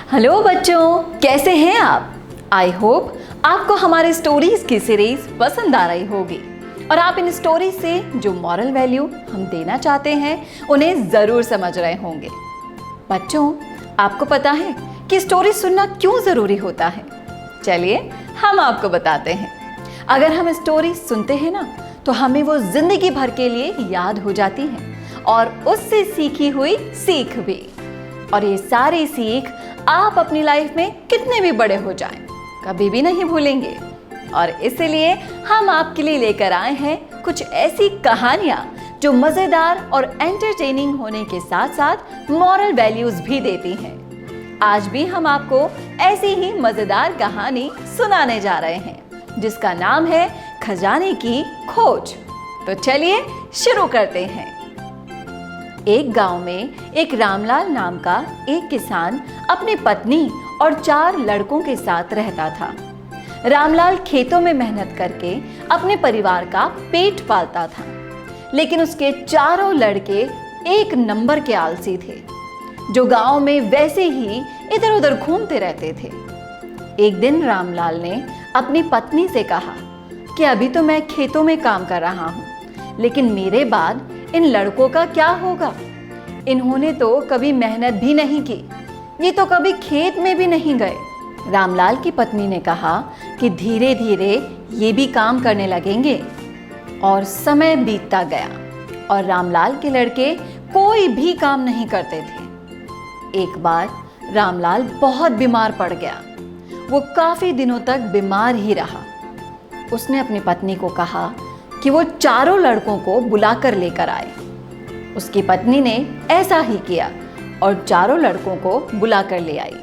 Hello बच्चों, कैसे हैं आप? आई होप आपको हमारे स्टोरीज की सीरीज पसंद आ रही होगी और आप इन स्टोरीज से जो मॉरल वैल्यू हम देना चाहते हैं उन्हें जरूर समझ रहे होंगे। बच्चों, आपको पता है कि स्टोरी सुनना क्यों जरूरी होता है? चलिए हम आपको बताते हैं। अगर हम स्टोरी सुनते हैं ना तो हमें वो जिंदगी भर के लिए याद हो जाती है और उससे सीखी हुई सीख भी। और ये सारी सीख आप अपनी लाइफ में कितने भी बड़े हो जाएं, कभी भी नहीं भूलेंगे। और इसीलिए हम आपके लिए लेकर आए हैं कुछ ऐसी कहानियां जो मजेदार और एंटरटेनिंग होने के साथ साथ मॉरल वैल्यूज भी देती हैं। आज भी हम आपको ऐसी ही मजेदार कहानी सुनाने जा रहे हैं जिसका नाम है खजाने की खोज। तो चलिए शुरू करते हैं। एक गांव में एक रामलाल नाम का एक किसान अपनी पत्नी और 4 लड़कों के साथ रहता था। रामलाल खेतों में मेहनत करके अपने परिवार का पेट पालता था, लेकिन उसके चारों लड़के एक नंबर के आलसी थे जो गांव में वैसे ही इधर उधर घूमते रहते थे। एक दिन रामलाल ने अपनी पत्नी से कहा कि अभी तो मैं खेतों में काम कर रहा हूँ, लेकिन मेरे बाद इन लड़कों का क्या होगा? इन्होंने तो कभी मेहनत भी नहीं की, ये तो कभी खेत में भी नहीं गए। रामलाल की पत्नी ने कहा कि धीरे धीरे ये भी काम करने लगेंगे। और समय बीतता गया और रामलाल के लड़के कोई भी काम नहीं करते थे। एक बार रामलाल बहुत बीमार पड़ गया। वो काफी दिनों तक बीमार ही रहा। उसने अपनी पत्नी को कहा कि वो चारों लड़कों को बुलाकर लेकर आए। उसकी पत्नी ने ऐसा ही किया और चारों लड़कों को बुलाकर ले आई।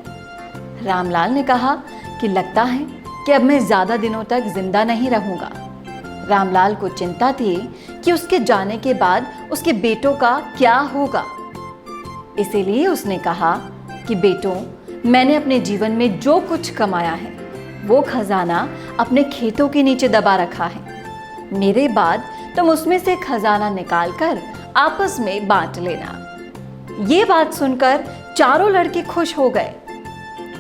रामलाल ने कहा कि लगता है कि अब मैं ज्यादा दिनों तक जिंदा नहीं रहूंगा। रामलाल को चिंता थी कि उसके जाने के बाद उसके बेटों का क्या होगा। इसीलिए उसने कहा कि बेटों, मैंने अपने जीवन में जो कुछ कमाया है वो खजाना अपने खेतों के नीचे दबा रखा है। मेरे बाद तुम उसमें से खजाना निकालकर आपस में बांट लेना। ये बात सुनकर चारों लड़के खुश हो गए।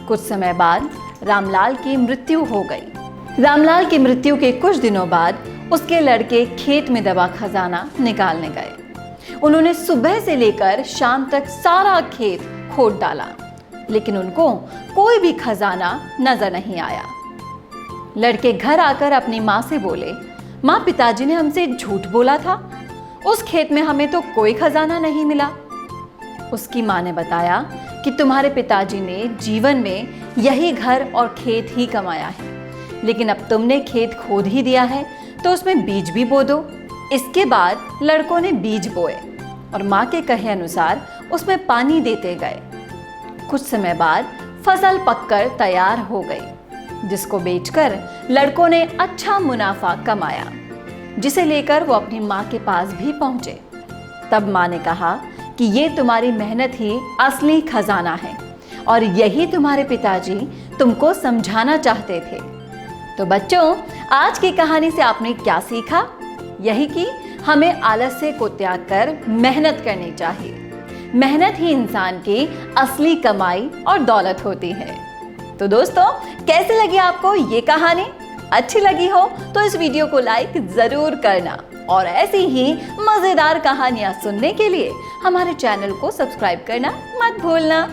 कुछ समय बाद रामलाल की मृत्यु हो गई। रामलाल की मृत्यु के कुछ दिनों बाद उसके लड़के खेत में दबा खजाना निकालने गए। उन्होंने सुबह से लेकर शाम तक सारा खेत खोद डाला, लेकिन उनको कोई भी खजाना नजर नहीं आया। लड़के घर आकर अपनी माँ से बोले, माँ, पिताजी ने हमसे झूठ बोला था, उस खेत में हमें तो कोई खजाना नहीं मिला। उसकी माँ ने बताया कि तुम्हारे पिताजी ने जीवन में यही घर और खेत ही कमाया है, लेकिन अब तुमने खेत खोद ही दिया है तो उसमें बीज भी बो दो। इसके बाद लड़कों ने बीज बोए और माँ के कहे अनुसार उसमें पानी देते गए। कुछ समय बाद फसल पककर तैयार हो गई, जिसको बेचकर लड़कों ने अच्छा मुनाफा कमाया, जिसे लेकर वो अपनी माँ के पास भी पहुंचे। तब माँ ने कहा कि ये तुम्हारी मेहनत ही असली खजाना है और यही तुम्हारे पिताजी तुमको समझाना चाहते थे। तो बच्चों, आज की कहानी से आपने क्या सीखा? यही कि हमें आलस्य को त्याग कर मेहनत करनी चाहिए। मेहनत ही इंसान की असली कमाई और दौलत होती है। तो दोस्तों, कैसे लगी आपको ये कहानी? अच्छी लगी हो तो इस वीडियो को लाइक जरूर करना और ऐसी ही मजेदार कहानियां सुनने के लिए हमारे चैनल को सब्सक्राइब करना मत भूलना।